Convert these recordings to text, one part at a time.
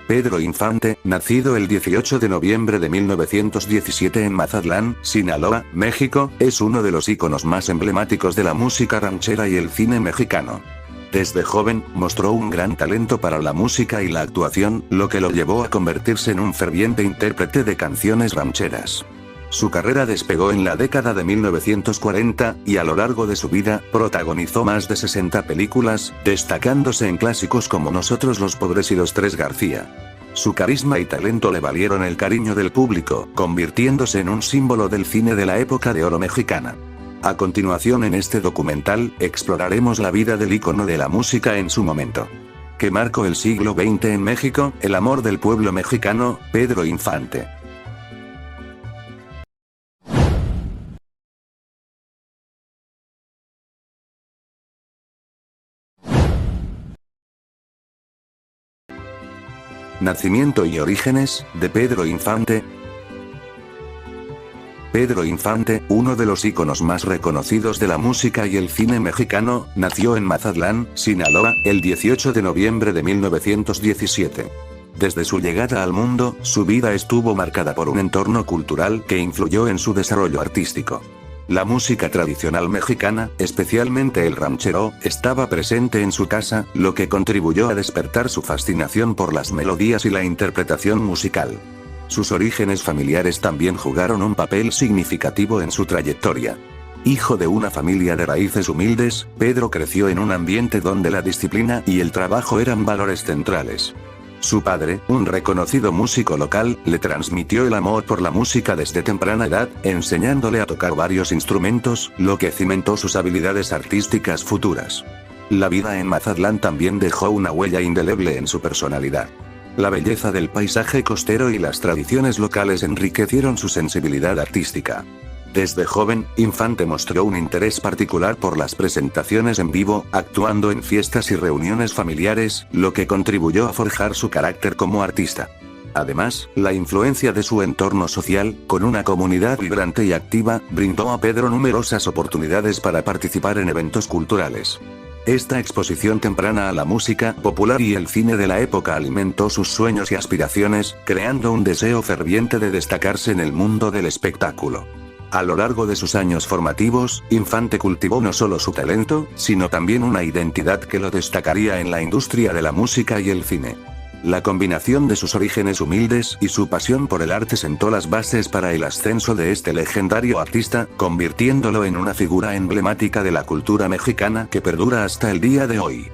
Pedro Infante, nacido el 18 de noviembre de 1917 en Mazatlán, Sinaloa, México, es uno de los íconos más emblemáticos de la música ranchera y el cine mexicano. Desde joven, mostró un gran talento para la música y la actuación, lo que lo llevó a convertirse en un ferviente intérprete de canciones rancheras. Su carrera despegó en la década de 1940, y a lo largo de su vida, protagonizó más de 60 películas, destacándose en clásicos como Nosotros los Pobres y Los Tres García. Su carisma y talento le valieron el cariño del público, convirtiéndose en un símbolo del cine de la época de oro mexicana. A continuación en este documental, exploraremos la vida del ícono de la música en su momento, que marcó el siglo XX en México, el amor del pueblo mexicano, Pedro Infante. Nacimiento y orígenes, de Pedro Infante. Pedro Infante, uno de los íconos más reconocidos de la música y el cine mexicano, nació en Mazatlán, Sinaloa, el 18 de noviembre de 1917. Desde su llegada al mundo, su vida estuvo marcada por un entorno cultural que influyó en su desarrollo artístico. La música tradicional mexicana, especialmente el ranchero, estaba presente en su casa, lo que contribuyó a despertar su fascinación por las melodías y la interpretación musical. Sus orígenes familiares también jugaron un papel significativo en su trayectoria. Hijo de una familia de raíces humildes, Pedro creció en un ambiente donde la disciplina y el trabajo eran valores centrales. Su padre, un reconocido músico local, le transmitió el amor por la música desde temprana edad, enseñándole a tocar varios instrumentos, lo que cimentó sus habilidades artísticas futuras. La vida en Mazatlán también dejó una huella indeleble en su personalidad. La belleza del paisaje costero y las tradiciones locales enriquecieron su sensibilidad artística. Desde joven, Infante mostró un interés particular por las presentaciones en vivo, actuando en fiestas y reuniones familiares, lo que contribuyó a forjar su carácter como artista. Además, la influencia de su entorno social, con una comunidad vibrante y activa, brindó a Pedro numerosas oportunidades para participar en eventos culturales. Esta exposición temprana a la música popular y el cine de la época alimentó sus sueños y aspiraciones, creando un deseo ferviente de destacarse en el mundo del espectáculo. A lo largo de sus años formativos, Infante cultivó no solo su talento, sino también una identidad que lo destacaría en la industria de la música y el cine. La combinación de sus orígenes humildes y su pasión por el arte sentó las bases para el ascenso de este legendario artista, convirtiéndolo en una figura emblemática de la cultura mexicana que perdura hasta el día de hoy.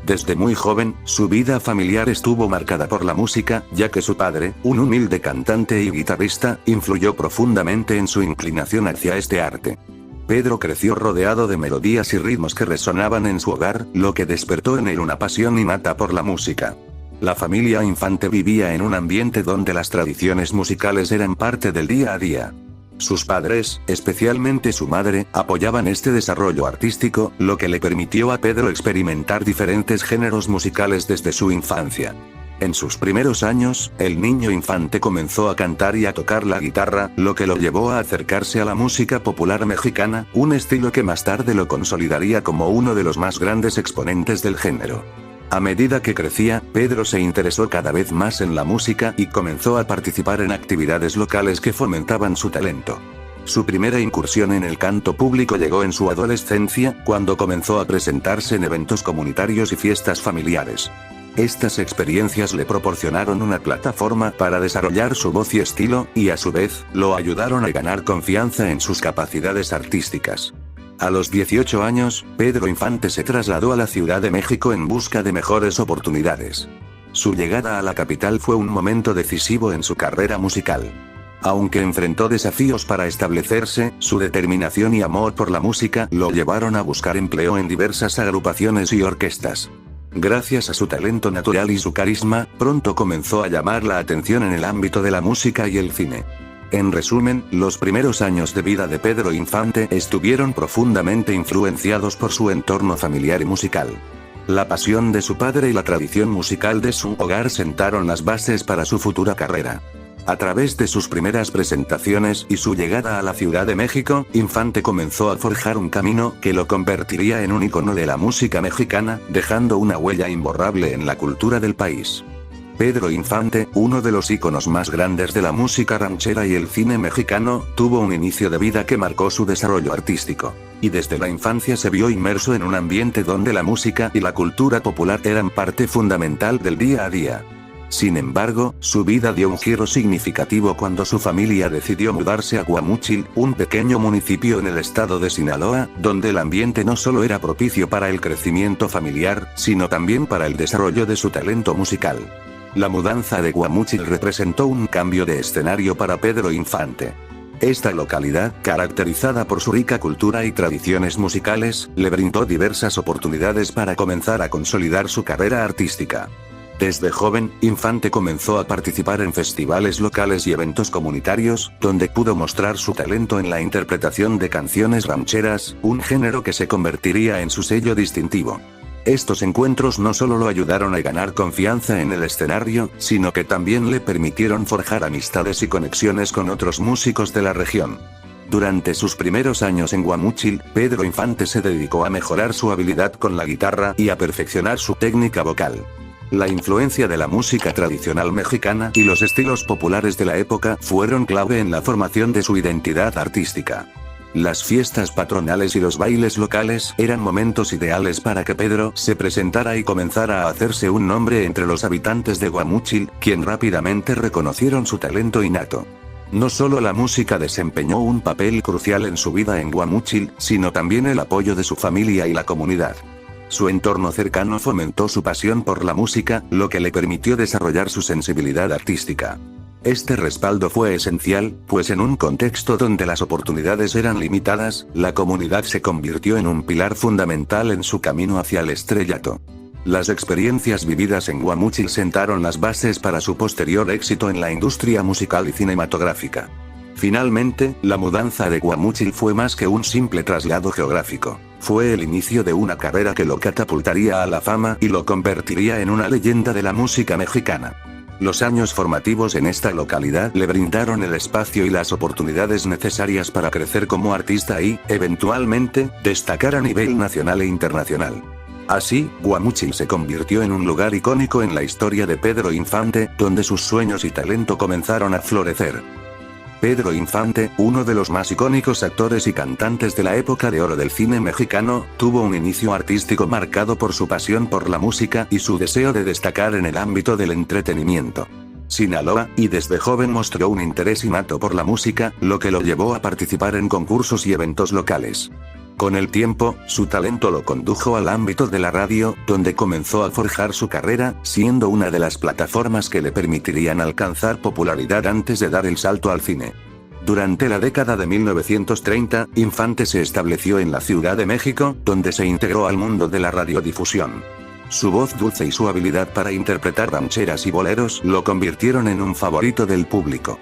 Desde muy joven, su vida familiar estuvo marcada por la música, ya que su padre, un humilde cantante y guitarrista, influyó profundamente en su inclinación hacia este arte. Pedro creció rodeado de melodías y ritmos que resonaban en su hogar, lo que despertó en él una pasión innata por la música. La familia Infante vivía en un ambiente donde las tradiciones musicales eran parte del día a día. Sus padres, especialmente su madre, apoyaban este desarrollo artístico, lo que le permitió a Pedro experimentar diferentes géneros musicales desde su infancia. En sus primeros años, el niño Infante comenzó a cantar y a tocar la guitarra, lo que lo llevó a acercarse a la música popular mexicana, un estilo que más tarde lo consolidaría como uno de los más grandes exponentes del género. A medida que crecía, Pedro se interesó cada vez más en la música y comenzó a participar en actividades locales que fomentaban su talento. Su primera incursión en el canto público llegó en su adolescencia, cuando comenzó a presentarse en eventos comunitarios y fiestas familiares. Estas experiencias le proporcionaron una plataforma para desarrollar su voz y estilo, y a su vez, lo ayudaron a ganar confianza en sus capacidades artísticas. A los 18 años, Pedro Infante se trasladó a la Ciudad de México en busca de mejores oportunidades. Su llegada a la capital fue un momento decisivo en su carrera musical. Aunque enfrentó desafíos para establecerse, su determinación y amor por la música lo llevaron a buscar empleo en diversas agrupaciones y orquestas. Gracias a su talento natural y su carisma, pronto comenzó a llamar la atención en el ámbito de la música y el cine. En resumen, los primeros años de vida de Pedro Infante estuvieron profundamente influenciados por su entorno familiar y musical. La pasión de su padre y la tradición musical de su hogar sentaron las bases para su futura carrera. A través de sus primeras presentaciones y su llegada a la Ciudad de México, Infante comenzó a forjar un camino que lo convertiría en un ícono de la música mexicana, dejando una huella imborrable en la cultura del país. Pedro Infante, uno de los íconos más grandes de la música ranchera y el cine mexicano, tuvo un inicio de vida que marcó su desarrollo artístico. Y desde la infancia se vio inmerso en un ambiente donde la música y la cultura popular eran parte fundamental del día a día. Sin embargo, su vida dio un giro significativo cuando su familia decidió mudarse a Guamúchil, un pequeño municipio en el estado de Sinaloa, donde el ambiente no solo era propicio para el crecimiento familiar, sino también para el desarrollo de su talento musical. La mudanza de Guamúchil representó un cambio de escenario para Pedro Infante. Esta localidad, caracterizada por su rica cultura y tradiciones musicales, le brindó diversas oportunidades para comenzar a consolidar su carrera artística. Desde joven, Infante comenzó a participar en festivales locales y eventos comunitarios, donde pudo mostrar su talento en la interpretación de canciones rancheras, un género que se convertiría en su sello distintivo. Estos encuentros no solo lo ayudaron a ganar confianza en el escenario, sino que también le permitieron forjar amistades y conexiones con otros músicos de la región. Durante sus primeros años en Guamúchil, Pedro Infante se dedicó a mejorar su habilidad con la guitarra y a perfeccionar su técnica vocal. La influencia de la música tradicional mexicana y los estilos populares de la época fueron clave en la formación de su identidad artística. Las fiestas patronales y los bailes locales eran momentos ideales para que Pedro se presentara y comenzara a hacerse un nombre entre los habitantes de Guamúchil, quien rápidamente reconocieron su talento innato. No solo la música desempeñó un papel crucial en su vida en Guamúchil, sino también el apoyo de su familia y la comunidad. Su entorno cercano fomentó su pasión por la música, lo que le permitió desarrollar su sensibilidad artística. Este respaldo fue esencial, pues en un contexto donde las oportunidades eran limitadas, la comunidad se convirtió en un pilar fundamental en su camino hacia el estrellato. Las experiencias vividas en Guamúchil sentaron las bases para su posterior éxito en la industria musical y cinematográfica. Finalmente, la mudanza de Guamúchil fue más que un simple traslado geográfico. Fue el inicio de una carrera que lo catapultaría a la fama y lo convertiría en una leyenda de la música mexicana. Los años formativos en esta localidad le brindaron el espacio y las oportunidades necesarias para crecer como artista y, eventualmente, destacar a nivel nacional e internacional. Así, Guamúchil se convirtió en un lugar icónico en la historia de Pedro Infante, donde sus sueños y talento comenzaron a florecer. Pedro Infante, uno de los más icónicos actores y cantantes de la época de oro del cine mexicano, tuvo un inicio artístico marcado por su pasión por la música y su deseo de destacar en el ámbito del entretenimiento. Sinaloa, y desde joven mostró un interés innato por la música, lo que lo llevó a participar en concursos y eventos locales. Con el tiempo, su talento lo condujo al ámbito de la radio, donde comenzó a forjar su carrera, siendo una de las plataformas que le permitirían alcanzar popularidad antes de dar el salto al cine. Durante la década de 1930, Infante se estableció en la Ciudad de México, donde se integró al mundo de la radiodifusión. Su voz dulce y su habilidad para interpretar rancheras y boleros lo convirtieron en un favorito del público.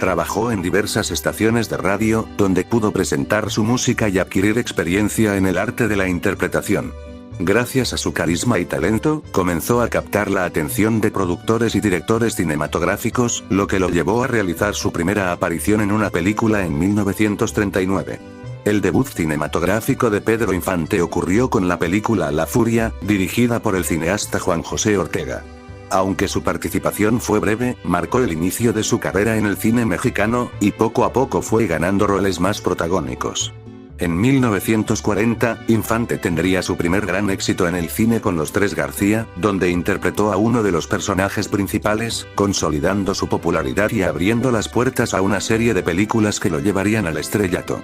Trabajó en diversas estaciones de radio, donde pudo presentar su música y adquirir experiencia en el arte de la interpretación. Gracias a su carisma y talento, comenzó a captar la atención de productores y directores cinematográficos, lo que lo llevó a realizar su primera aparición en una película en 1939. El debut cinematográfico de Pedro Infante ocurrió con la película La Furia, dirigida por el cineasta Juan José Ortega. Aunque su participación fue breve, marcó el inicio de su carrera en el cine mexicano, y poco a poco fue ganando roles más protagónicos. En 1940, Infante tendría su primer gran éxito en el cine con Los Tres García, donde interpretó a uno de los personajes principales, consolidando su popularidad y abriendo las puertas a una serie de películas que lo llevarían al estrellato.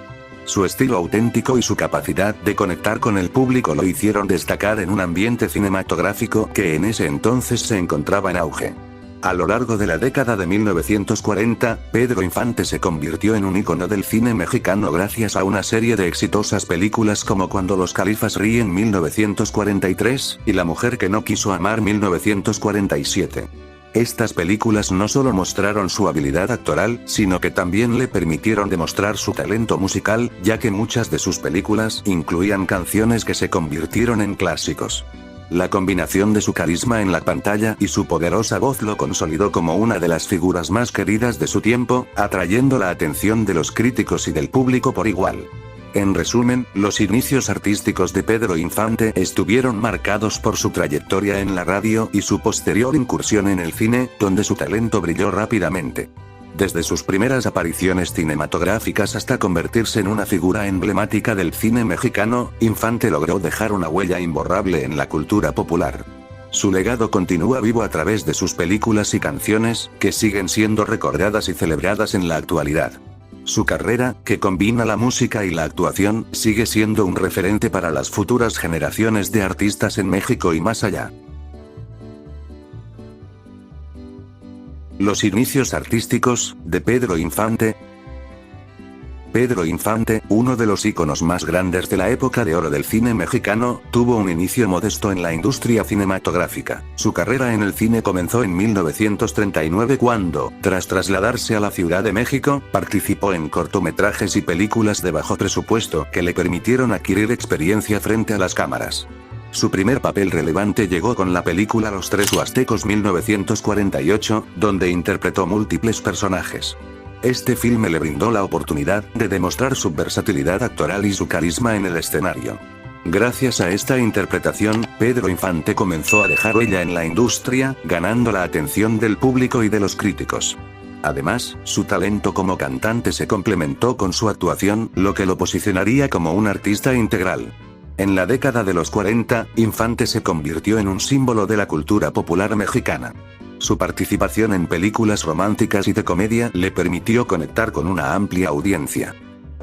Su estilo auténtico y su capacidad de conectar con el público lo hicieron destacar en un ambiente cinematográfico que en ese entonces se encontraba en auge. A lo largo de la década de 1940, Pedro Infante se convirtió en un ícono del cine mexicano gracias a una serie de exitosas películas como Cuando los Califas ríen 1943, y La mujer que no quiso amar 1947. Estas películas no solo mostraron su habilidad actoral, sino que también le permitieron demostrar su talento musical, ya que muchas de sus películas incluían canciones que se convirtieron en clásicos. La combinación de su carisma en la pantalla y su poderosa voz lo consolidó como una de las figuras más queridas de su tiempo, atrayendo la atención de los críticos y del público por igual. En resumen, los inicios artísticos de Pedro Infante estuvieron marcados por su trayectoria en la radio y su posterior incursión en el cine, donde su talento brilló rápidamente. Desde sus primeras apariciones cinematográficas hasta convertirse en una figura emblemática del cine mexicano, Infante logró dejar una huella imborrable en la cultura popular. Su legado continúa vivo a través de sus películas y canciones, que siguen siendo recordadas y celebradas en la actualidad. Su carrera, que combina la música y la actuación, sigue siendo un referente para las futuras generaciones de artistas en México y más allá. Los inicios artísticos de Pedro Infante. Pedro Infante, uno de los íconos más grandes de la época de oro del cine mexicano, tuvo un inicio modesto en la industria cinematográfica. Su carrera en el cine comenzó en 1939 cuando, tras trasladarse a la Ciudad de México, participó en cortometrajes y películas de bajo presupuesto que le permitieron adquirir experiencia frente a las cámaras. Su primer papel relevante llegó con la película Los Tres Huastecos 1948, donde interpretó múltiples personajes. Este filme le brindó la oportunidad de demostrar su versatilidad actoral y su carisma en el escenario. Gracias a esta interpretación, Pedro Infante comenzó a dejar huella en la industria, ganando la atención del público y de los críticos. Además, su talento como cantante se complementó con su actuación, lo que lo posicionaría como un artista integral. En la década de los 40, Infante se convirtió en un símbolo de la cultura popular mexicana. Su participación en películas románticas y de comedia le permitió conectar con una amplia audiencia.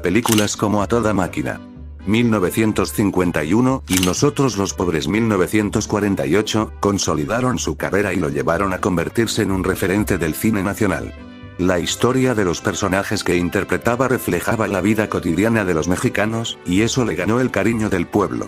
Películas como A Toda Máquina, 1951, y Nosotros los Pobres 1948, consolidaron su carrera y lo llevaron a convertirse en un referente del cine nacional. La historia de los personajes que interpretaba reflejaba la vida cotidiana de los mexicanos, y eso le ganó el cariño del pueblo.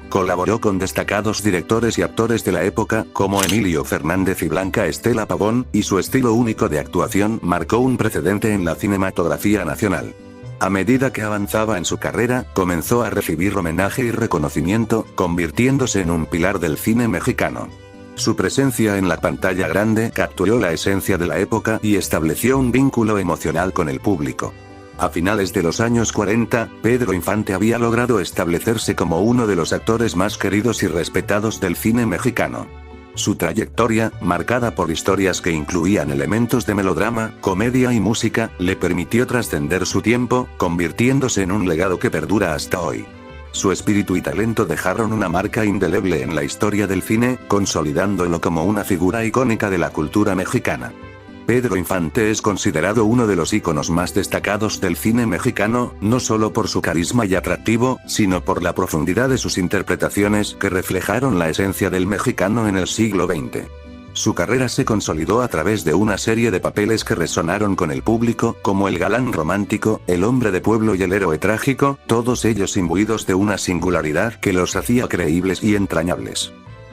Colaboró con destacados directores y actores de la época, como Emilio Fernández y Blanca Estela Pavón, y su estilo único de actuación marcó un precedente en la cinematografía nacional. A medida que avanzaba en su carrera, comenzó a recibir homenaje y reconocimiento, convirtiéndose en un pilar del cine mexicano. Su presencia en la pantalla grande capturó la esencia de la época y estableció un vínculo emocional con el público. A finales de los años 40, Pedro Infante había logrado establecerse como uno de los actores más queridos y respetados del cine mexicano. Su trayectoria, marcada por historias que incluían elementos de melodrama, comedia y música, le permitió trascender su tiempo, convirtiéndose en un legado que perdura hasta hoy. Su espíritu y talento dejaron una marca indeleble en la historia del cine, consolidándolo como una figura icónica de la cultura mexicana. Pedro Infante es considerado uno de los íconos más destacados del cine mexicano, no solo por su carisma y atractivo, sino por la profundidad de sus interpretaciones que reflejaron la esencia del mexicano en el siglo XX. Su carrera se consolidó a través de una serie de papeles que resonaron con el público, como el galán romántico, el hombre de pueblo y el héroe trágico, todos ellos imbuidos de una singularidad que los hacía creíbles y entrañables.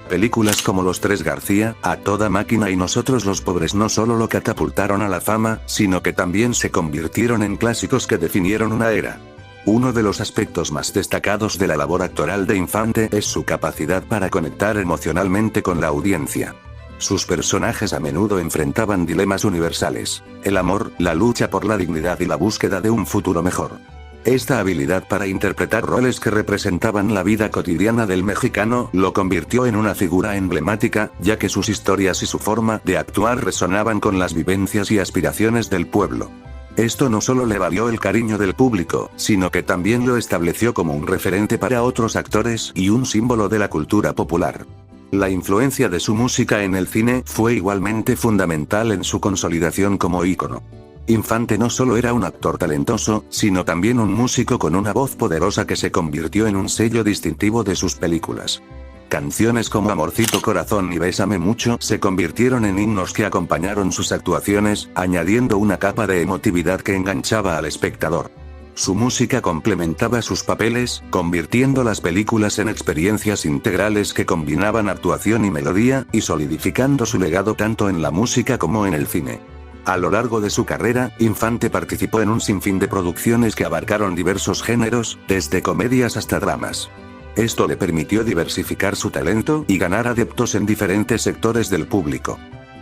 Películas como Los Tres García, A Toda Máquina y Nosotros los Pobres no solo lo catapultaron a la fama, sino que también se convirtieron en clásicos que definieron una era. Uno de los aspectos más destacados de la labor actoral de Infante es su capacidad para conectar emocionalmente con la audiencia. Sus personajes a menudo enfrentaban dilemas universales: el amor, la lucha por la dignidad y la búsqueda de un futuro mejor. Esta habilidad para interpretar roles que representaban la vida cotidiana del mexicano lo convirtió en una figura emblemática, ya que sus historias y su forma de actuar resonaban con las vivencias y aspiraciones del pueblo. Esto no solo le valió el cariño del público, sino que también lo estableció como un referente para otros actores y un símbolo de la cultura popular. La influencia de su música en el cine fue igualmente fundamental en su consolidación como ícono. Infante no solo era un actor talentoso, sino también un músico con una voz poderosa que se convirtió en un sello distintivo de sus películas. Canciones como Amorcito Corazón y Bésame Mucho se convirtieron en himnos que acompañaron sus actuaciones, añadiendo una capa de emotividad que enganchaba al espectador. Su música complementaba sus papeles, convirtiendo las películas en experiencias integrales que combinaban actuación y melodía, y solidificando su legado tanto en la música como en el cine. A lo largo de su carrera, Infante participó en un sinfín de producciones que abarcaron diversos géneros, desde comedias hasta dramas. Esto le permitió diversificar su talento y ganar adeptos en diferentes sectores del público.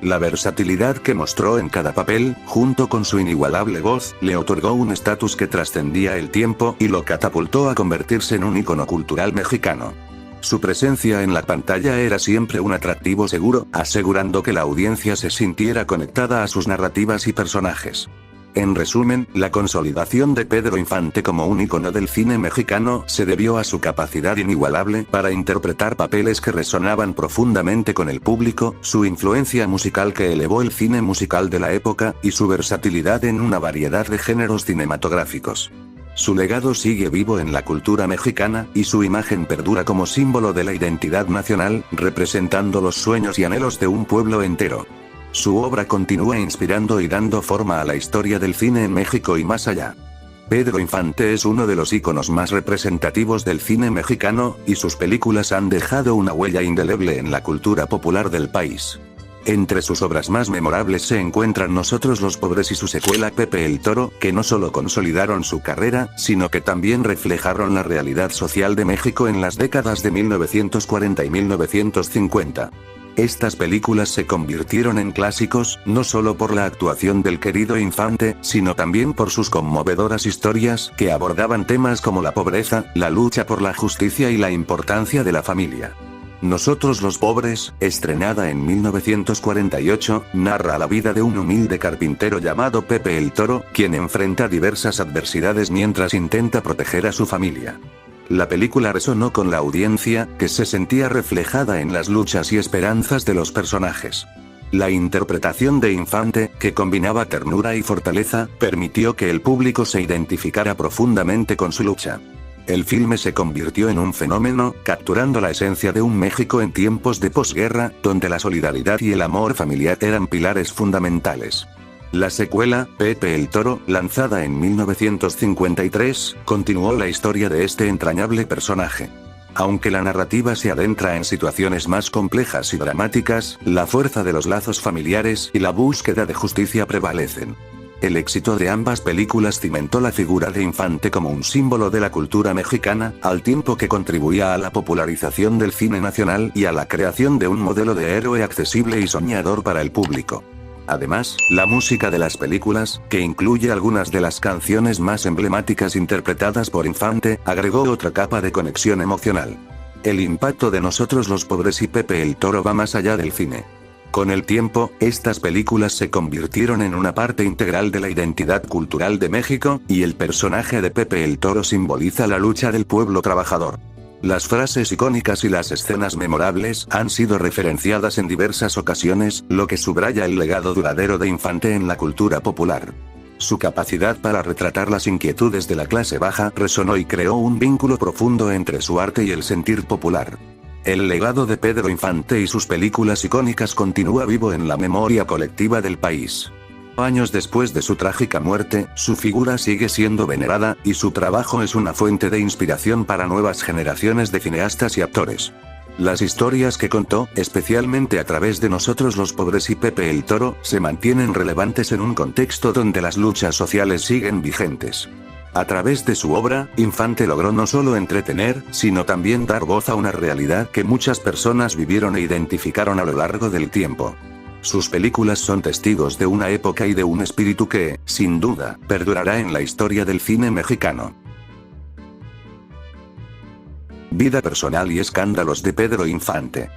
La versatilidad que mostró en cada papel, junto con su inigualable voz, le otorgó un estatus que trascendía el tiempo y lo catapultó a convertirse en un ícono cultural mexicano. Su presencia en la pantalla era siempre un atractivo seguro, asegurando que la audiencia se sintiera conectada a sus narrativas y personajes. En resumen, la consolidación de Pedro Infante como un ícono del cine mexicano se debió a su capacidad inigualable para interpretar papeles que resonaban profundamente con el público, su influencia musical que elevó el cine musical de la época, y su versatilidad en una variedad de géneros cinematográficos. Su legado sigue vivo en la cultura mexicana, y su imagen perdura como símbolo de la identidad nacional, representando los sueños y anhelos de un pueblo entero. Su obra continúa inspirando y dando forma a la historia del cine en México y más allá. Pedro Infante es uno de los íconos más representativos del cine mexicano, y sus películas han dejado una huella indeleble en la cultura popular del país. Entre sus obras más memorables se encuentran Nosotros los Pobres y su secuela Pepe el Toro, que no solo consolidaron su carrera, sino que también reflejaron la realidad social de México en las décadas de 1940 y 1950. Estas películas se convirtieron en clásicos, no solo por la actuación del querido Infante, sino también por sus conmovedoras historias, que abordaban temas como la pobreza, la lucha por la justicia y la importancia de la familia. Nosotros los Pobres, estrenada en 1948, narra la vida de un humilde carpintero llamado Pepe el Toro, quien enfrenta diversas adversidades mientras intenta proteger a su familia. La película resonó con la audiencia, que se sentía reflejada en las luchas y esperanzas de los personajes. La interpretación de Infante, que combinaba ternura y fortaleza, permitió que el público se identificara profundamente con su lucha. El filme se convirtió en un fenómeno, capturando la esencia de un México en tiempos de posguerra, donde la solidaridad y el amor familiar eran pilares fundamentales. La secuela, Pepe el Toro, lanzada en 1953, continuó la historia de este entrañable personaje. Aunque la narrativa se adentra en situaciones más complejas y dramáticas, la fuerza de los lazos familiares y la búsqueda de justicia prevalecen. El éxito de ambas películas cimentó la figura de Infante como un símbolo de la cultura mexicana, al tiempo que contribuía a la popularización del cine nacional y a la creación de un modelo de héroe accesible y soñador para el público. Además, la música de las películas, que incluye algunas de las canciones más emblemáticas interpretadas por Infante, agregó otra capa de conexión emocional. El impacto de Nosotros los Pobres y Pepe el Toro va más allá del cine. Con el tiempo, estas películas se convirtieron en una parte integral de la identidad cultural de México, y el personaje de Pepe el Toro simboliza la lucha del pueblo trabajador. Las frases icónicas y las escenas memorables han sido referenciadas en diversas ocasiones, lo que subraya el legado duradero de Infante en la cultura popular. Su capacidad para retratar las inquietudes de la clase baja resonó y creó un vínculo profundo entre su arte y el sentir popular. El legado de Pedro Infante y sus películas icónicas continúa vivo en la memoria colectiva del país. Años después de su trágica muerte, su figura sigue siendo venerada, y su trabajo es una fuente de inspiración para nuevas generaciones de cineastas y actores. Las historias que contó, especialmente a través de Nosotros los Pobres y Pepe el Toro, se mantienen relevantes en un contexto donde las luchas sociales siguen vigentes. A través de su obra, Infante logró no solo entretener, sino también dar voz a una realidad que muchas personas vivieron e identificaron a lo largo del tiempo. Sus películas son testigos de una época y de un espíritu que, sin duda, perdurará en la historia del cine mexicano. Vida personal y escándalos de Pedro Infante.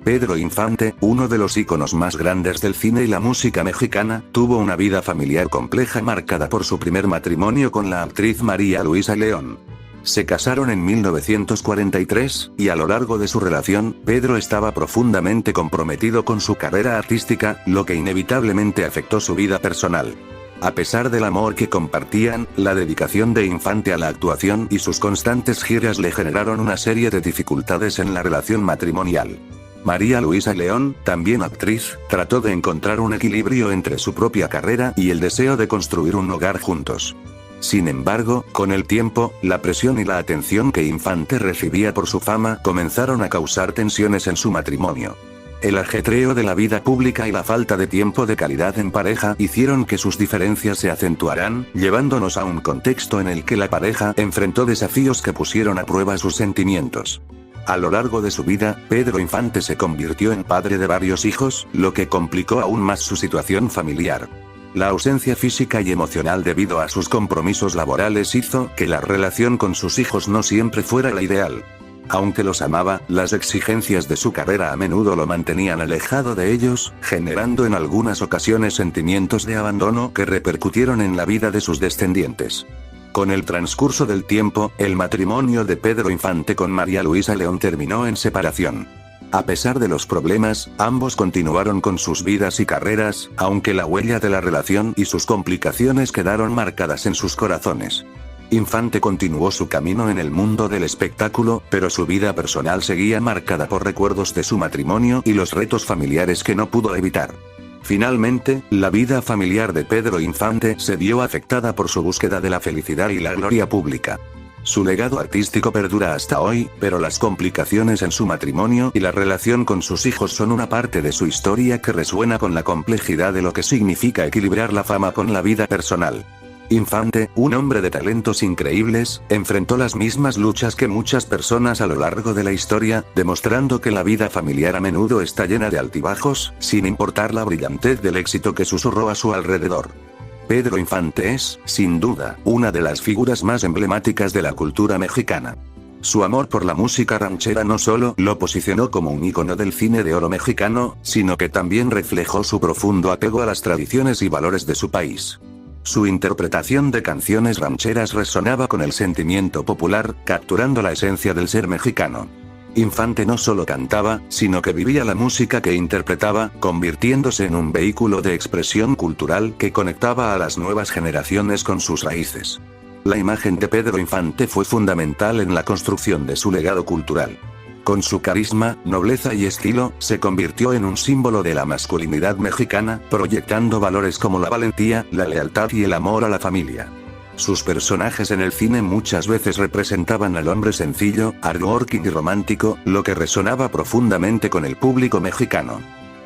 Pedro Infante, uno de los íconos más grandes del cine y la música mexicana, tuvo una vida familiar compleja marcada por su primer matrimonio con la actriz María Luisa León. Se casaron en 1943, y a lo largo de su relación, Pedro estaba profundamente comprometido con su carrera artística, lo que inevitablemente afectó su vida personal. A pesar del amor que compartían, la dedicación de Infante a la actuación y sus constantes giras le generaron una serie de dificultades en la relación matrimonial. María Luisa León, también actriz, trató de encontrar un equilibrio entre su propia carrera y el deseo de construir un hogar juntos. Sin embargo, con el tiempo, la presión y la atención que Infante recibía por su fama comenzaron a causar tensiones en su matrimonio. El ajetreo de la vida pública y la falta de tiempo de calidad en pareja hicieron que sus diferencias se acentuaran, llevándonos a un contexto en el que la pareja enfrentó desafíos que pusieron a prueba sus sentimientos. A lo largo de su vida, Pedro Infante se convirtió en padre de varios hijos, lo que complicó aún más su situación familiar. La ausencia física y emocional debido a sus compromisos laborales hizo que la relación con sus hijos no siempre fuera la ideal. Aunque los amaba, las exigencias de su carrera a menudo lo mantenían alejado de ellos, generando en algunas ocasiones sentimientos de abandono que repercutieron en la vida de sus descendientes. Con el transcurso del tiempo, el matrimonio de Pedro Infante con María Luisa León terminó en separación. A pesar de los problemas, ambos continuaron con sus vidas y carreras, aunque la huella de la relación y sus complicaciones quedaron marcadas en sus corazones. Infante continuó su camino en el mundo del espectáculo, pero su vida personal seguía marcada por recuerdos de su matrimonio y los retos familiares que no pudo evitar. Finalmente, la vida familiar de Pedro Infante se vio afectada por su búsqueda de la felicidad y la gloria pública. Su legado artístico perdura hasta hoy, pero las complicaciones en su matrimonio y la relación con sus hijos son una parte de su historia que resuena con la complejidad de lo que significa equilibrar la fama con la vida personal. Infante, un hombre de talentos increíbles, enfrentó las mismas luchas que muchas personas a lo largo de la historia, demostrando que la vida familiar a menudo está llena de altibajos, sin importar la brillantez del éxito que susurró a su alrededor. Pedro Infante es, sin duda, una de las figuras más emblemáticas de la cultura mexicana. Su amor por la música ranchera no solo lo posicionó como un ícono del cine de oro mexicano, sino que también reflejó su profundo apego a las tradiciones y valores de su país. Su interpretación de canciones rancheras resonaba con el sentimiento popular, capturando la esencia del ser mexicano. Infante no solo cantaba, sino que vivía la música que interpretaba, convirtiéndose en un vehículo de expresión cultural que conectaba a las nuevas generaciones con sus raíces. La imagen de Pedro Infante fue fundamental en la construcción de su legado cultural. Con su carisma, nobleza y estilo, se convirtió en un símbolo de la masculinidad mexicana, proyectando valores como la valentía, la lealtad y el amor a la familia. Sus personajes en el cine muchas veces representaban al hombre sencillo, hardworking y romántico, lo que resonaba profundamente con el público mexicano.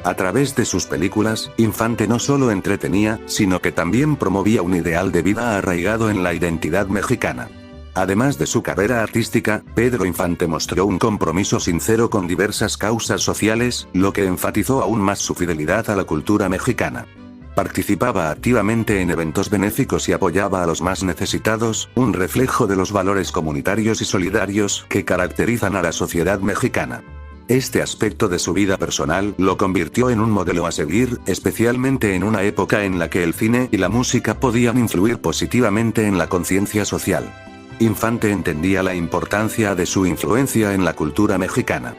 A través de sus películas, Infante no solo entretenía, sino que también promovía un ideal de vida arraigado en la identidad mexicana. Además de su carrera artística, Pedro Infante mostró un compromiso sincero con diversas causas sociales, lo que enfatizó aún más su fidelidad a la cultura mexicana. Participaba activamente en eventos benéficos y apoyaba a los más necesitados, un reflejo de los valores comunitarios y solidarios que caracterizan a la sociedad mexicana. Este aspecto de su vida personal lo convirtió en un modelo a seguir, especialmente en una época en la que el cine y la música podían influir positivamente en la conciencia social. Infante entendía la importancia de su influencia en la cultura mexicana.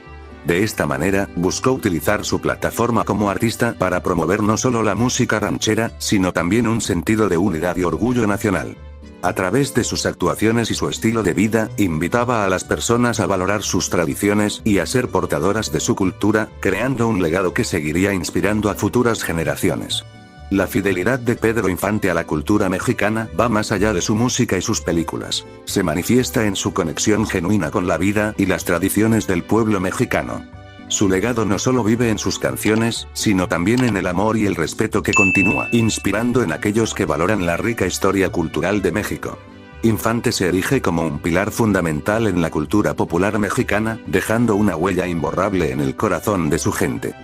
De esta manera, buscó utilizar su plataforma como artista para promover no solo la música ranchera, sino también un sentido de unidad y orgullo nacional. A través de sus actuaciones y su estilo de vida, invitaba a las personas a valorar sus tradiciones y a ser portadoras de su cultura, creando un legado que seguiría inspirando a futuras generaciones. La fidelidad de Pedro Infante a la cultura mexicana va más allá de su música y sus películas. Se manifiesta en su conexión genuina con la vida y las tradiciones del pueblo mexicano. Su legado no solo vive en sus canciones, sino también en el amor y el respeto que continúa inspirando en aquellos que valoran la rica historia cultural de México. Infante se erige como un pilar fundamental en la cultura popular mexicana, dejando una huella imborrable en el corazón de su gente.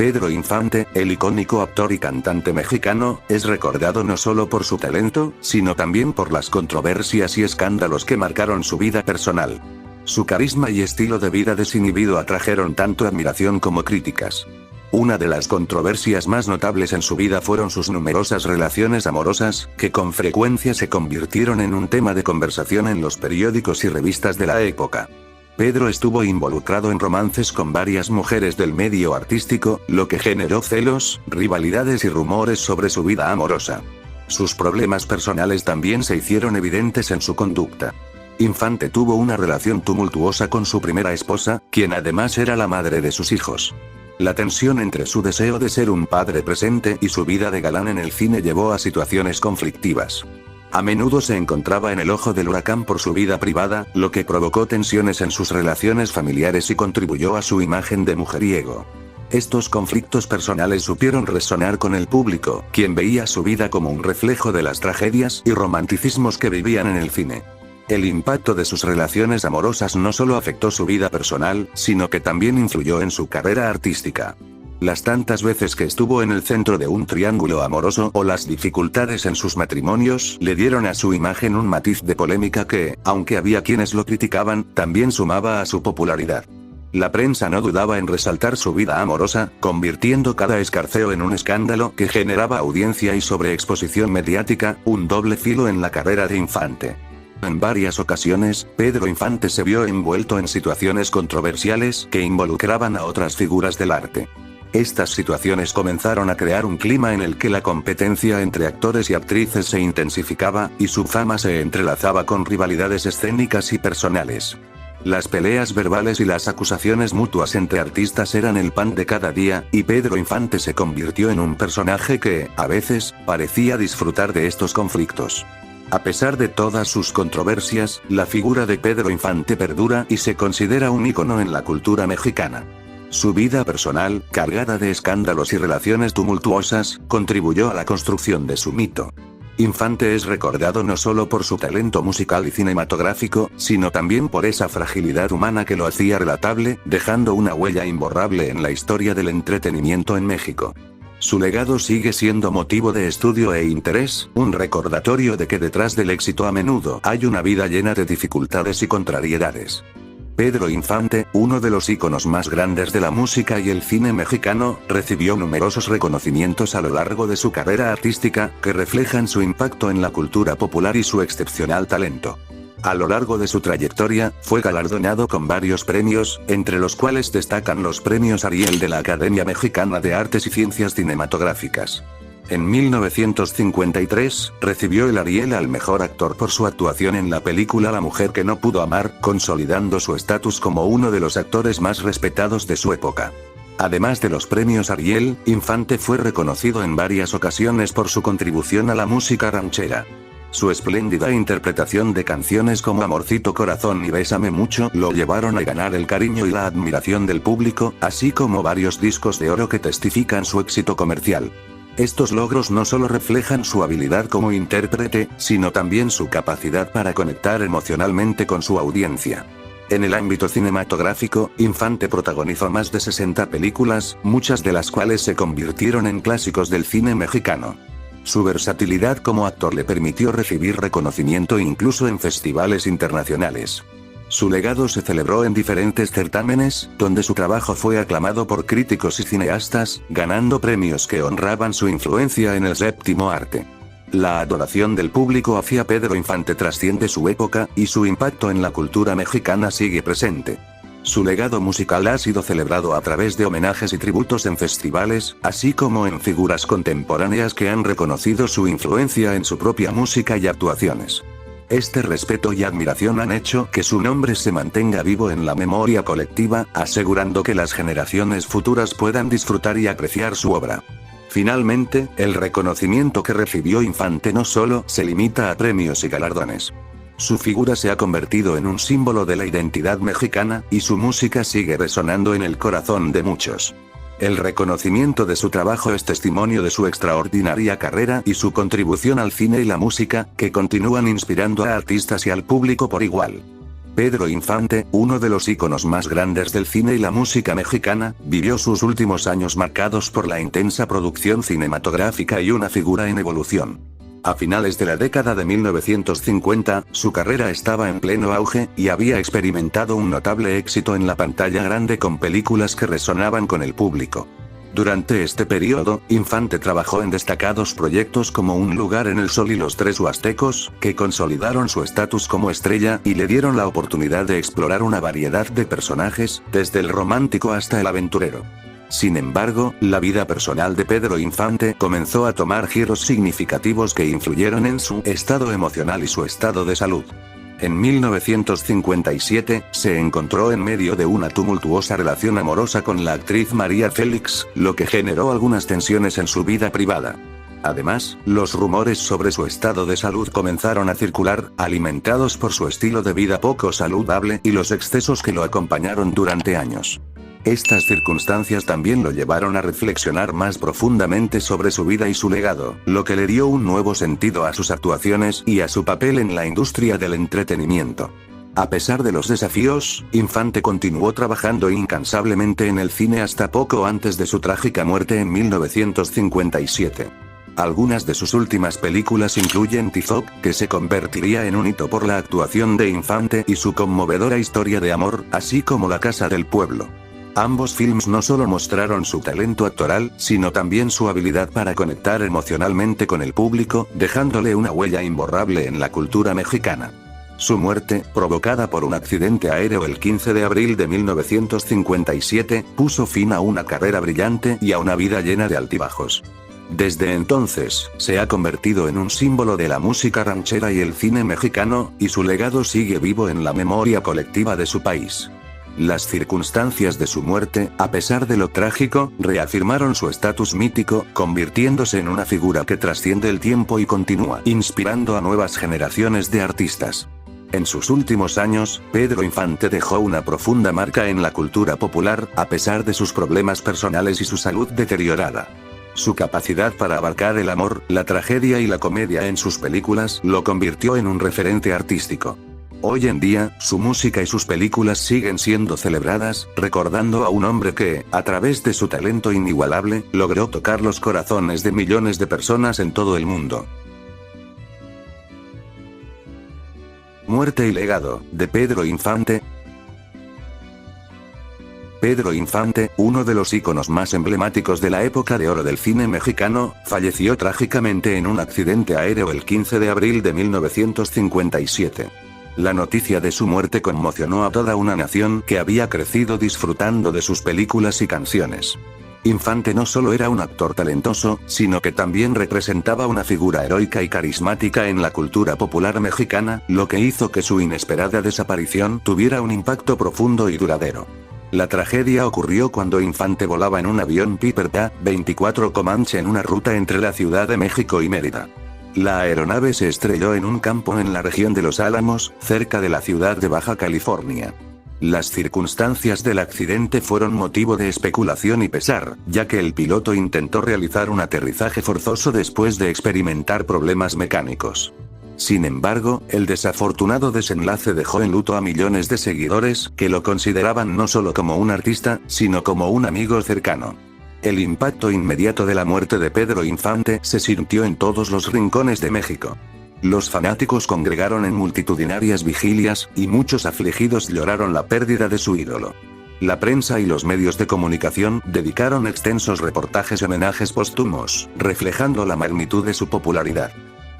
Pedro Infante, el icónico actor y cantante mexicano, es recordado no solo por su talento, sino también por las controversias y escándalos que marcaron su vida personal. Su carisma y estilo de vida desinhibido atrajeron tanto admiración como críticas. Una de las controversias más notables en su vida fueron sus numerosas relaciones amorosas, que con frecuencia se convirtieron en un tema de conversación en los periódicos y revistas de la época. Pedro estuvo involucrado en romances con varias mujeres del medio artístico, lo que generó celos, rivalidades y rumores sobre su vida amorosa. Sus problemas personales también se hicieron evidentes en su conducta. Infante tuvo una relación tumultuosa con su primera esposa, quien además era la madre de sus hijos. La tensión entre su deseo de ser un padre presente y su vida de galán en el cine llevó a situaciones conflictivas. A menudo se encontraba en el ojo del huracán por su vida privada, lo que provocó tensiones en sus relaciones familiares y contribuyó a su imagen de mujeriego. Estos conflictos personales supieron resonar con el público, quien veía su vida como un reflejo de las tragedias y romanticismos que vivían en el cine. El impacto de sus relaciones amorosas no solo afectó su vida personal, sino que también influyó en su carrera artística. Las tantas veces que estuvo en el centro de un triángulo amoroso o las dificultades en sus matrimonios le dieron a su imagen un matiz de polémica que, aunque había quienes lo criticaban, también sumaba a su popularidad. La prensa no dudaba en resaltar su vida amorosa, convirtiendo cada escarceo en un escándalo que generaba audiencia y sobreexposición mediática, un doble filo en la carrera de Infante. En varias ocasiones, Pedro Infante se vio envuelto en situaciones controversiales que involucraban a otras figuras del arte. Estas situaciones comenzaron a crear un clima en el que la competencia entre actores y actrices se intensificaba, y su fama se entrelazaba con rivalidades escénicas y personales. Las peleas verbales y las acusaciones mutuas entre artistas eran el pan de cada día, y Pedro Infante se convirtió en un personaje que, a veces, parecía disfrutar de estos conflictos. A pesar de todas sus controversias, la figura de Pedro Infante perdura y se considera un ícono en la cultura mexicana. Su vida personal, cargada de escándalos y relaciones tumultuosas, contribuyó a la construcción de su mito. Infante es recordado no solo por su talento musical y cinematográfico, sino también por esa fragilidad humana que lo hacía relatable, dejando una huella imborrable en la historia del entretenimiento en México. Su legado sigue siendo motivo de estudio e interés, un recordatorio de que detrás del éxito a menudo hay una vida llena de dificultades y contrariedades. Pedro Infante, uno de los íconos más grandes de la música y el cine mexicano, recibió numerosos reconocimientos a lo largo de su carrera artística, que reflejan su impacto en la cultura popular y su excepcional talento. A lo largo de su trayectoria, fue galardonado con varios premios, entre los cuales destacan los premios Ariel de la Academia Mexicana de Artes y Ciencias Cinematográficas. En 1953, recibió el Ariel al mejor actor por su actuación en la película La mujer que no pudo amar, consolidando su estatus como uno de los actores más respetados de su época. Además de los premios Ariel, Infante fue reconocido en varias ocasiones por su contribución a la música ranchera. Su espléndida interpretación de canciones como Amorcito Corazón y Bésame Mucho lo llevaron a ganar el cariño y la admiración del público, así como varios discos de oro que testifican su éxito comercial. Estos logros no solo reflejan su habilidad como intérprete, sino también su capacidad para conectar emocionalmente con su audiencia. En el ámbito cinematográfico, Infante protagonizó más de 60 películas, muchas de las cuales se convirtieron en clásicos del cine mexicano. Su versatilidad como actor le permitió recibir reconocimiento incluso en festivales internacionales. Su legado se celebró en diferentes certámenes, donde su trabajo fue aclamado por críticos y cineastas, ganando premios que honraban su influencia en el séptimo arte. La adoración del público hacia Pedro Infante trasciende su época, y su impacto en la cultura mexicana sigue presente. Su legado musical ha sido celebrado a través de homenajes y tributos en festivales, así como en figuras contemporáneas que han reconocido su influencia en su propia música y actuaciones. Este respeto y admiración han hecho que su nombre se mantenga vivo en la memoria colectiva, asegurando que las generaciones futuras puedan disfrutar y apreciar su obra. Finalmente, el reconocimiento que recibió Infante no solo se limita a premios y galardones. Su figura se ha convertido en un símbolo de la identidad mexicana, y su música sigue resonando en el corazón de muchos. El reconocimiento de su trabajo es testimonio de su extraordinaria carrera y su contribución al cine y la música, que continúan inspirando a artistas y al público por igual. Pedro Infante, uno de los íconos más grandes del cine y la música mexicana, vivió sus últimos años marcados por la intensa producción cinematográfica y una figura en evolución. A finales de la década de 1950, su carrera estaba en pleno auge, y había experimentado un notable éxito en la pantalla grande con películas que resonaban con el público. Durante este periodo, Infante trabajó en destacados proyectos como Un lugar en el sol y Los tres huastecos, que consolidaron su estatus como estrella y le dieron la oportunidad de explorar una variedad de personajes, desde el romántico hasta el aventurero. Sin embargo, la vida personal de Pedro Infante comenzó a tomar giros significativos que influyeron en su estado emocional y su estado de salud. En 1957, se encontró en medio de una tumultuosa relación amorosa con la actriz María Félix, lo que generó algunas tensiones en su vida privada. Además, los rumores sobre su estado de salud comenzaron a circular, alimentados por su estilo de vida poco saludable y los excesos que lo acompañaron durante años. Estas circunstancias también lo llevaron a reflexionar más profundamente sobre su vida y su legado, lo que le dio un nuevo sentido a sus actuaciones y a su papel en la industria del entretenimiento. A pesar de los desafíos, Infante continuó trabajando incansablemente en el cine hasta poco antes de su trágica muerte en 1957. Algunas de sus últimas películas incluyen Tizoc, que se convertiría en un hito por la actuación de Infante y su conmovedora historia de amor, así como La Casa del Pueblo. Ambos films no solo mostraron su talento actoral, sino también su habilidad para conectar emocionalmente con el público, dejándole una huella imborrable en la cultura mexicana. Su muerte, provocada por un accidente aéreo el 15 de abril de 1957, puso fin a una carrera brillante y a una vida llena de altibajos. Desde entonces, se ha convertido en un símbolo de la música ranchera y el cine mexicano, y su legado sigue vivo en la memoria colectiva de su país. Las circunstancias de su muerte, a pesar de lo trágico, reafirmaron su estatus mítico, convirtiéndose en una figura que trasciende el tiempo y continúa inspirando a nuevas generaciones de artistas. En sus últimos años, Pedro Infante dejó una profunda marca en la cultura popular, a pesar de sus problemas personales y su salud deteriorada. Su capacidad para abarcar el amor, la tragedia y la comedia en sus películas lo convirtió en un referente artístico. Hoy en día, su música y sus películas siguen siendo celebradas, recordando a un hombre que, a través de su talento inigualable, logró tocar los corazones de millones de personas en todo el mundo. Muerte y legado, de Pedro Infante. Pedro Infante, uno de los íconos más emblemáticos de la época de oro del cine mexicano, falleció trágicamente en un accidente aéreo el 15 de abril de 1957. La noticia de su muerte conmocionó a toda una nación que había crecido disfrutando de sus películas y canciones. Infante no solo era un actor talentoso, sino que también representaba una figura heroica y carismática en la cultura popular mexicana, lo que hizo que su inesperada desaparición tuviera un impacto profundo y duradero. La tragedia ocurrió cuando Infante volaba en un avión Piper PA-24 Comanche en una ruta entre la Ciudad de México y Mérida. La aeronave se estrelló en un campo en la región de Los Álamos, cerca de la ciudad de Baja California. Las circunstancias del accidente fueron motivo de especulación y pesar, ya que el piloto intentó realizar un aterrizaje forzoso después de experimentar problemas mecánicos. Sin embargo, el desafortunado desenlace dejó en luto a millones de seguidores, que lo consideraban no solo como un artista, sino como un amigo cercano. El impacto inmediato de la muerte de Pedro Infante se sintió en todos los rincones de México. Los fanáticos congregaron en multitudinarias vigilias, y muchos afligidos lloraron la pérdida de su ídolo. La prensa y los medios de comunicación dedicaron extensos reportajes y homenajes póstumos, reflejando la magnitud de su popularidad.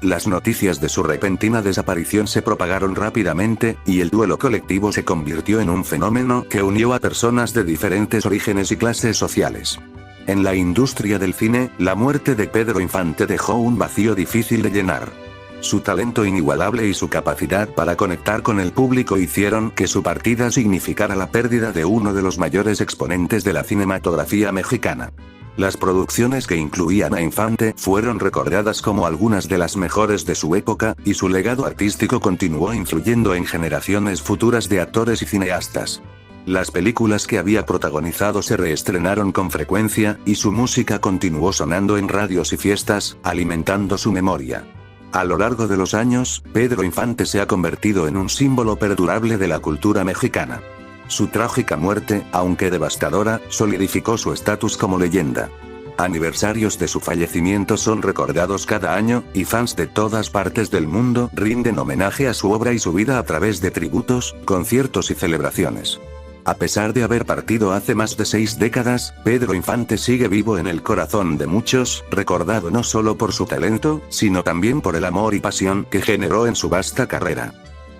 Las noticias de su repentina desaparición se propagaron rápidamente, y el duelo colectivo se convirtió en un fenómeno que unió a personas de diferentes orígenes y clases sociales. En la industria del cine, la muerte de Pedro Infante dejó un vacío difícil de llenar. Su talento inigualable y su capacidad para conectar con el público hicieron que su partida significara la pérdida de uno de los mayores exponentes de la cinematografía mexicana. Las producciones que incluían a Infante fueron recordadas como algunas de las mejores de su época, y su legado artístico continuó influyendo en generaciones futuras de actores y cineastas. Las películas que había protagonizado se reestrenaron con frecuencia, y su música continuó sonando en radios y fiestas, alimentando su memoria. A lo largo de los años, Pedro Infante se ha convertido en un símbolo perdurable de la cultura mexicana. Su trágica muerte, aunque devastadora, solidificó su estatus como leyenda. Aniversarios de su fallecimiento son recordados cada año, y fans de todas partes del mundo rinden homenaje a su obra y su vida a través de tributos, conciertos y celebraciones. A pesar de haber partido hace más de 6 décadas, Pedro Infante sigue vivo en el corazón de muchos, recordado no solo por su talento, sino también por el amor y pasión que generó en su vasta carrera.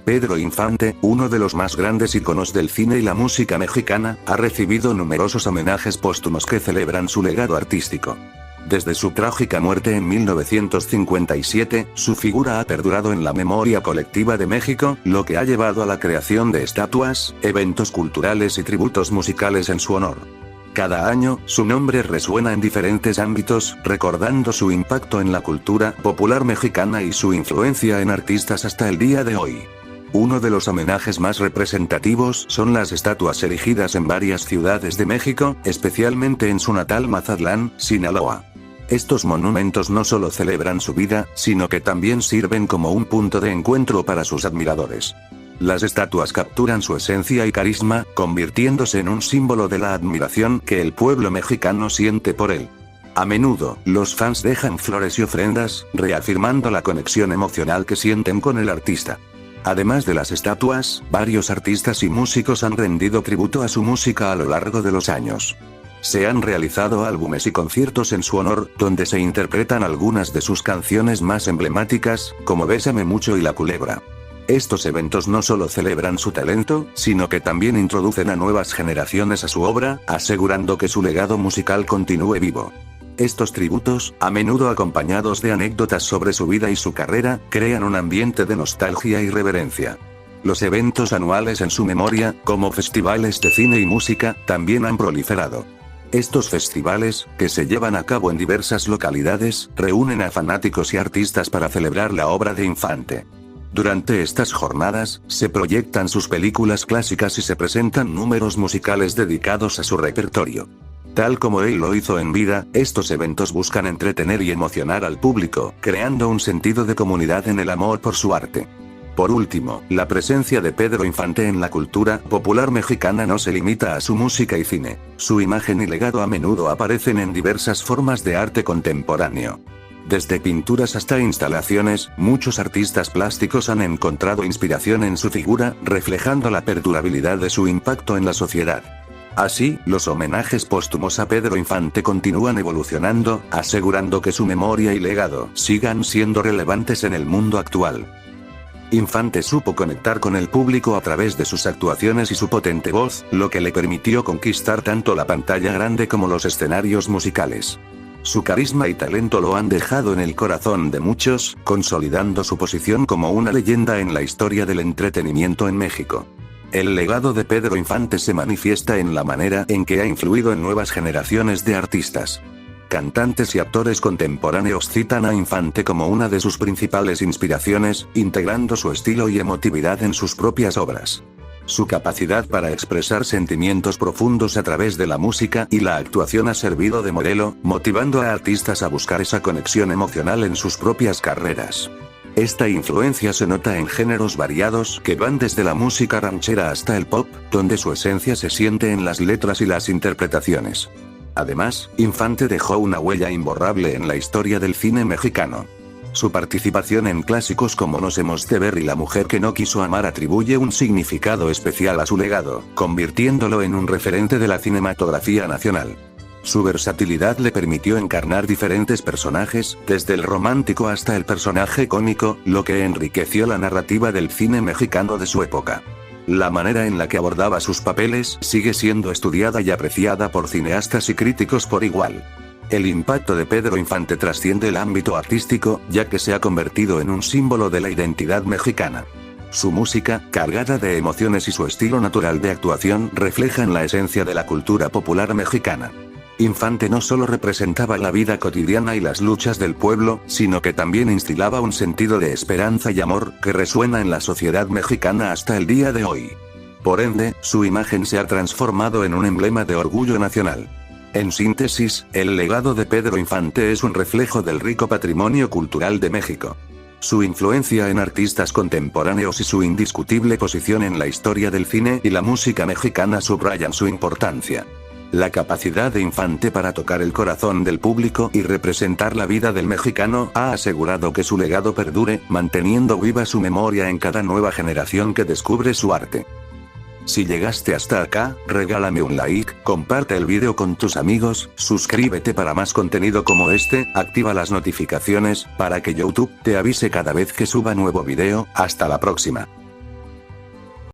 Pedro Infante, uno de los más grandes íconos del cine y la música mexicana, ha recibido numerosos homenajes póstumos que celebran su legado artístico. Desde su trágica muerte en 1957, su figura ha perdurado en la memoria colectiva de México, lo que ha llevado a la creación de estatuas, eventos culturales y tributos musicales en su honor. Cada año, su nombre resuena en diferentes ámbitos, recordando su impacto en la cultura popular mexicana y su influencia en artistas hasta el día de hoy. Uno de los homenajes más representativos son las estatuas erigidas en varias ciudades de México, especialmente en su natal Mazatlán, Sinaloa. Estos monumentos no solo celebran su vida, sino que también sirven como un punto de encuentro para sus admiradores. Las estatuas capturan su esencia y carisma, convirtiéndose en un símbolo de la admiración que el pueblo mexicano siente por él. A menudo, los fans dejan flores y ofrendas, reafirmando la conexión emocional que sienten con el artista. Además de las estatuas, varios artistas y músicos han rendido tributo a su música a lo largo de los años. Se han realizado álbumes y conciertos en su honor, donde se interpretan algunas de sus canciones más emblemáticas, como Bésame mucho y La Culebra. Estos eventos no solo celebran su talento, sino que también introducen a nuevas generaciones a su obra, asegurando que su legado musical continúe vivo. Estos tributos, a menudo acompañados de anécdotas sobre su vida y su carrera, crean un ambiente de nostalgia y reverencia. Los eventos anuales en su memoria, como festivales de cine y música, también han proliferado. Estos festivales, que se llevan a cabo en diversas localidades, reúnen a fanáticos y artistas para celebrar la obra de Infante. Durante estas jornadas, se proyectan sus películas clásicas y se presentan números musicales dedicados a su repertorio. Tal como él lo hizo en vida, estos eventos buscan entretener y emocionar al público, creando un sentido de comunidad en el amor por su arte. Por último, la presencia de Pedro Infante en la cultura popular mexicana no se limita a su música y cine. Su imagen y legado a menudo aparecen en diversas formas de arte contemporáneo. Desde pinturas hasta instalaciones, muchos artistas plásticos han encontrado inspiración en su figura, reflejando la perdurabilidad de su impacto en la sociedad. Así, los homenajes póstumos a Pedro Infante continúan evolucionando, asegurando que su memoria y legado sigan siendo relevantes en el mundo actual. Infante supo conectar con el público a través de sus actuaciones y su potente voz, lo que le permitió conquistar tanto la pantalla grande como los escenarios musicales. Su carisma y talento lo han dejado en el corazón de muchos, consolidando su posición como una leyenda en la historia del entretenimiento en México. El legado de Pedro Infante se manifiesta en la manera en que ha influido en nuevas generaciones de artistas. Cantantes y actores contemporáneos citan a Infante como una de sus principales inspiraciones, integrando su estilo y emotividad en sus propias obras. Su capacidad para expresar sentimientos profundos a través de la música y la actuación ha servido de modelo, motivando a artistas a buscar esa conexión emocional en sus propias carreras. Esta influencia se nota en géneros variados que van desde la música ranchera hasta el pop, donde su esencia se siente en las letras y las interpretaciones. Además, Infante dejó una huella imborrable en la historia del cine mexicano. Su participación en clásicos como Nos hemos de ver y La mujer que no quiso amar atribuye un significado especial a su legado, convirtiéndolo en un referente de la cinematografía nacional. Su versatilidad le permitió encarnar diferentes personajes, desde el romántico hasta el personaje cómico, lo que enriqueció la narrativa del cine mexicano de su época. La manera en la que abordaba sus papeles sigue siendo estudiada y apreciada por cineastas y críticos por igual. El impacto de Pedro Infante trasciende el ámbito artístico, ya que se ha convertido en un símbolo de la identidad mexicana. Su música, cargada de emociones y su estilo natural de actuación reflejan la esencia de la cultura popular mexicana. Infante no solo representaba la vida cotidiana y las luchas del pueblo, sino que también instilaba un sentido de esperanza y amor que resuena en la sociedad mexicana hasta el día de hoy. Por ende, su imagen se ha transformado en un emblema de orgullo nacional. En síntesis, el legado de Pedro Infante es un reflejo del rico patrimonio cultural de México. Su influencia en artistas contemporáneos y su indiscutible posición en la historia del cine y la música mexicana subrayan su importancia. La capacidad de Infante para tocar el corazón del público y representar la vida del mexicano ha asegurado que su legado perdure, manteniendo viva su memoria en cada nueva generación que descubre su arte. Si llegaste hasta acá, regálame un like, comparte el video con tus amigos, suscríbete para más contenido como este, activa las notificaciones, para que YouTube te avise cada vez que suba nuevo video. Hasta la próxima.